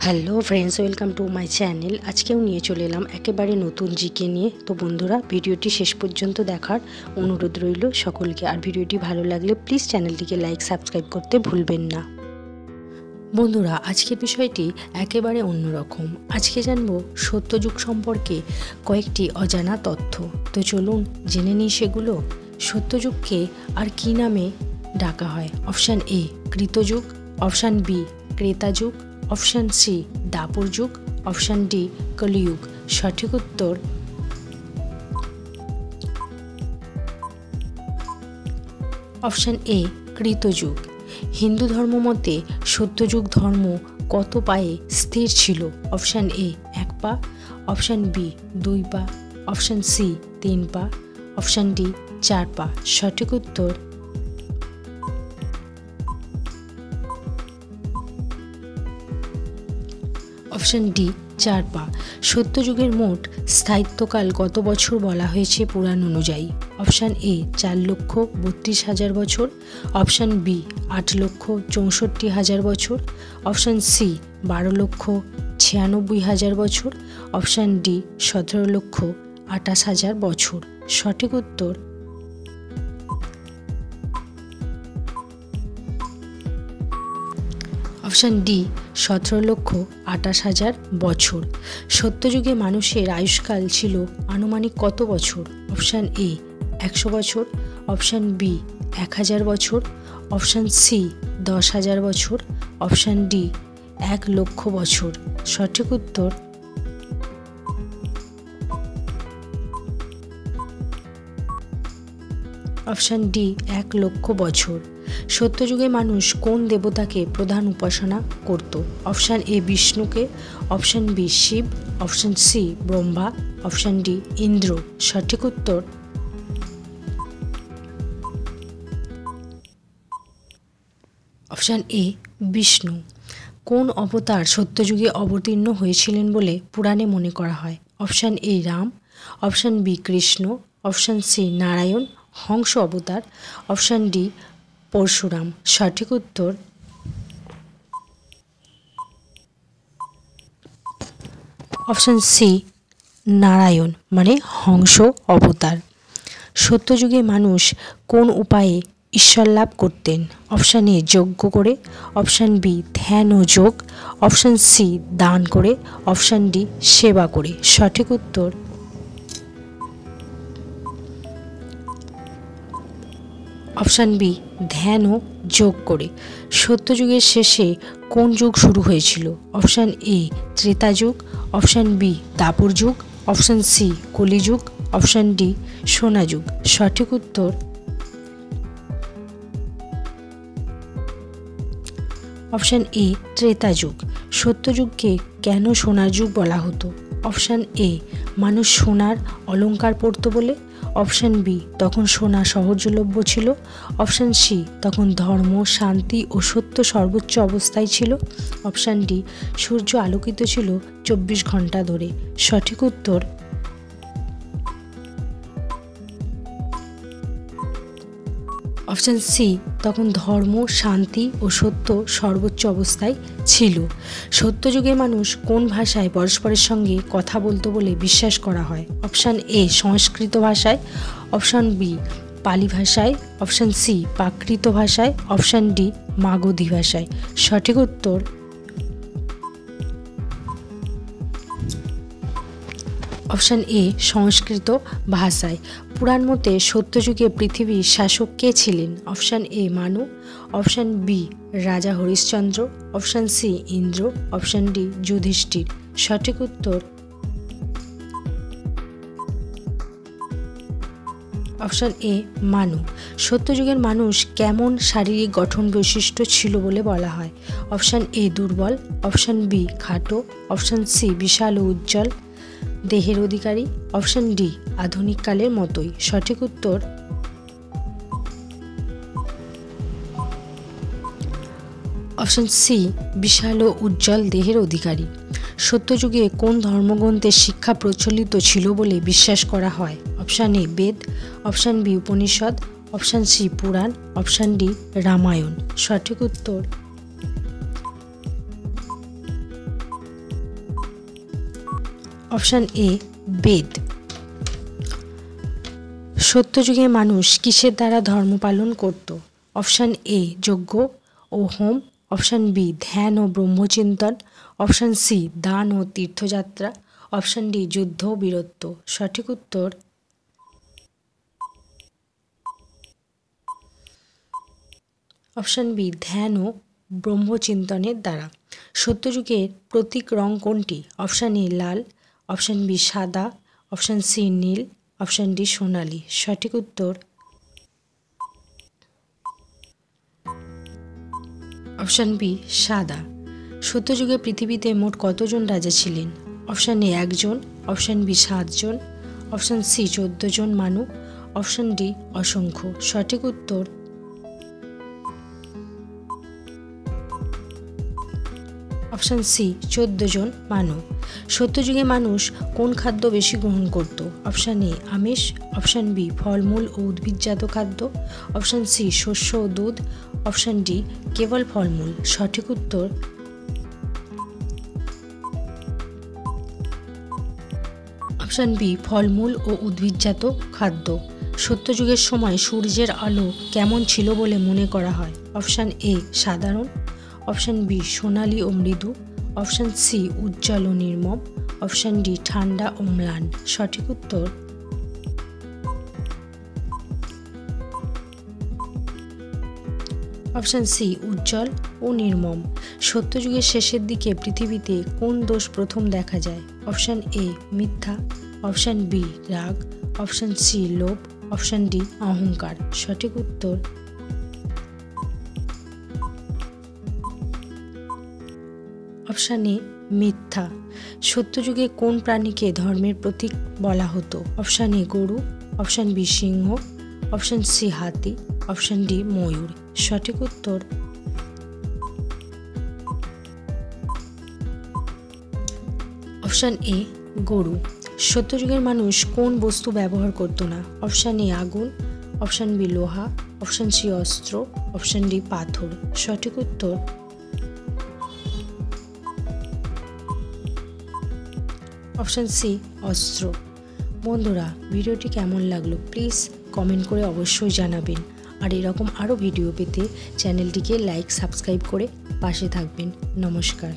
Hello friends, welcome to my channel. আজকেও নিয়ে চলে এলাম একেবারে নতুন জিকে নিয়ে। তো বন্ধুরা, ভিডিওটি শেষ পর্যন্ত দেখার অনুরোধ রইল সকলকে। আর ভিডিওটি ভালো লাগলে প্লিজ চ্যানেলটিকে লাইক সাবস্ক্রাইব করতে ভুলবেন না। বন্ধুরা, আজকের বিষয়টি একেবারে অন্যরকম। আজকে জানবো সত্যযুগ সম্পর্কে কয়েকটি অজানা তথ্য। তো চলুন জেনে নিই সেগুলো। সত্যযুগকে আর কী নামে ডাকা হয়? অপশান এ কৃতযুগ, অপশান বি ক্রেতা যুগ, অপশান সি দাপর যুগ, অপশান ডি কলিযুগ। সঠিক উত্তর অপশান এ কৃতযুগ। হিন্দু ধর্ম মতে সত্যযুগ ধর্ম কত পায়ে স্থির ছিল? অপশান এ 1 পা, অপশান বি 2 পা, অপশান সি 3 পা, অপশান ডি 4 পা। সঠিক উত্তর অপশান ডি 4 পা। সত্যযুগের মোট স্থায়িত্বকাল কত বছর বলা হয়েছে পুরাণ অনুযায়ী? অপশান এ 4,32,000 বছর, অপশান বি 8,64,000 বছর, অপশান সি 12,96,000 বছর, অপশান ডি 17,28,000 বছর। সঠিক উত্তর অপশান ডি 17,28,000 বছর। সত্যযুগে মানুষের আয়ুষ্কাল ছিল আনুমানিক কত বছর? অপশান এ 100 বছর, অপশান বি 1000 বছর, অপশান সি 10,000 বছর, অপশান ডি 1,00,000 বছর। সঠিক উত্তর অপশান ডি 1,00,000 বছর। সত্যযুগে মানুষ কোন দেবতাকে প্রধান উপাসনা করত? অপশান এ বিষ্ণুকে, option B Shiva, option C Brahma, option D Indra. সঠিক উত্তর অপশান এ বিষ্ণু। কোন অবতার সত্যযুগে অবতীর্ণ হয়েছিলেন বলে পুরাণে মনে করা হয়? Option A Ram, option B Krishna, option C Narayan Hamsa অবতার, অপশান ডি পরশুরাম। সঠিক উত্তর অপশান সি নারায়ণ মানে হংস অবতার। সত্যযুগে মানুষ কোন উপায়ে ঈশ্বর লাভ করতেন? অপশান এ যজ্ঞ করে, অপশান বি ধ্যান ও যোগ, অপশান সি দান করে, অপশান ডি সেবা করে। সঠিক উত্তর অপশান বি ধ্যান ও যোগ করে। সত্যযুগের শেষে কোন যুগ শুরু হয়েছিল? অপশান এ ত্রেতা যুগ, অপশান বি দাপর যুগ, অপশান সি কলিযুগ, অপশান ডি সোনা যুগ। সঠিক উত্তর অপশান এ ত্রেতা যুগ। সত্যযুগকে কেন সোনার যুগ বলা হতো? অপশান এ মানুষ সোনার অলংকার পরত বলে, অপশান বি তখন সোনা সহজলভ্য ছিল, অপশান সি তখন ধর্ম শান্তি ও সত্য সর্বোচ্চ অবস্থায় ছিল, অপশান ডি সূর্য আলোকিত ছিল 24 ঘন্টা ধরে। সঠিক উত্তর অপশান সি তখন ধর্ম শান্তি ও সত্য সর্বোচ্চ অবস্থায় ছিল। সত্যযুগে মানুষ কোন ভাষায় পরস্পরের সঙ্গে কথা বলতো বলে বিশ্বাস করা হয়? অপশান এ সংস্কৃত ভাষায়, অপশান বি পালি ভাষায়, অপশান সি প্রাকৃত ভাষায়, অপশান ডি মাগধী ভাষায়। সঠিক উত্তর অপশান এ সংস্কৃত ভাষায়। পুরাণ মতে সত্যযুগে পৃথিবীর শাসক কে ছিলেন? অপশান এ মানু, অপশান বি রাজা Harishchandra, option C Indra, option D Yudhishthir. সঠিক উত্তর অপশান এ মানু। সত্যযুগের মানুষ কেমন শারীরিক গঠন বৈশিষ্ট্য ছিল বলে বলা হয়? অপশান এ দুর্বল, অপশান বি খাটো, অপশান সি বিশাল ও উজ্জ্বল দেহের অধিকারী, অপশান ডি আধুনিক কালের মতোই। সঠিক উত্তর অপশান সি বিশাল ও উজ্জ্বল দেহের অধিকারী। সত্যযুগে কোন ধর্মগ্রন্থের শিক্ষা প্রচলিত ছিল বলে বিশ্বাস করা হয়? Option A Veda, option B Upanishad, option C Purana, option D Ramayana. সঠিক উত্তর অপশান এ বেদ। সত্যযুগে মানুষ কিসের দ্বারা ধর্ম পালন করত? অপশান এ যজ্ঞ ও হোম, অপশান বি ধ্যান ও ব্রহ্মচিন্তন, অপশান সি দান ও তীর্থযাত্রা, অপশান ডি যুদ্ধ ও বীরত্ব। সঠিক উত্তর অপশান বি ধ্যান ও ব্রহ্মচিন্তনের দ্বারা। সত্যযুগের প্রতীক রং কোনটি? অপশান এ লাল, অপশান বি সাদা, অপশান সি নীল, অপশান ডি সোনালী। সঠিক উত্তর অপশান বি সাদা। সত্যযুগে পৃথিবীতে মোট কতজন রাজা ছিলেন? অপশান এ 1 জন, অপশান বি 7 জন, অপশান সি 14 জন মানু, অপশান ডি অসংখ্য। সঠিক উত্তর অপশান সি 14 জন মানু। সত্যযুগে মানুষ কোন খাদ্য বেশি গ্রহণ করত? অপশান এ আমিষ, অপশান বি ফলমূল ও উদ্ভিদজাত খাদ্য, অপশান সি শস্য ও দুধ, অপশান ডি কেবল ফলমূল। সঠিক উত্তর অপশান বি ফলমূল ও উদ্ভিদজাত খাদ্য। সত্যযুগের সময় সূর্যের আলো কেমন ছিল বলে মনে করা হয়? অপশান এ সাধারণ, অপশান বি সোনালী ও মৃদু, অপশান সি উজ্জ্বল ও নির্মম, অপশান ডি ঠান্ডা ও ম্লান। সঠিক উত্তর অপশান সি উজ্জ্বল ও নির্মম। সত্যযুগের শেষের দিকে পৃথিবীতে কোন দোষ প্রথম দেখা যায়? অপশান এ মিথ্যা, অপশান বি রাগ, অপশান সি লোভ, অপশান ডি অহংকার। সঠিক উত্তর অপশান এ মিথ্যা। সত্যযুগে কোন প্রাণীকে ধর্মের প্রতীক বলা হতো? অপশান এ গরু, অপশান বি সিংহ, অপশান সি হাতি, অপশান ডি ময়ূর। সঠিক উত্তর অপশান এ গরু। সত্যযুগের মানুষ কোন বস্তু ব্যবহার করত না? অপশান এ আগুন, অপশান বি লোহা, অপশান সি অস্ত্র, অপশান ডি পাথর। সঠিক উত্তর অপশান সি অস্ত্র। বন্ধুরা, ভিডিওটি কেমন লাগলো প্লিজ কমেন্ট করে অবশ্যই জানাবেন। আর এরকম আরও ভিডিও পেতে চ্যানেলটিকে লাইক সাবস্ক্রাইব করে পাশে থাকবেন। নমস্কার।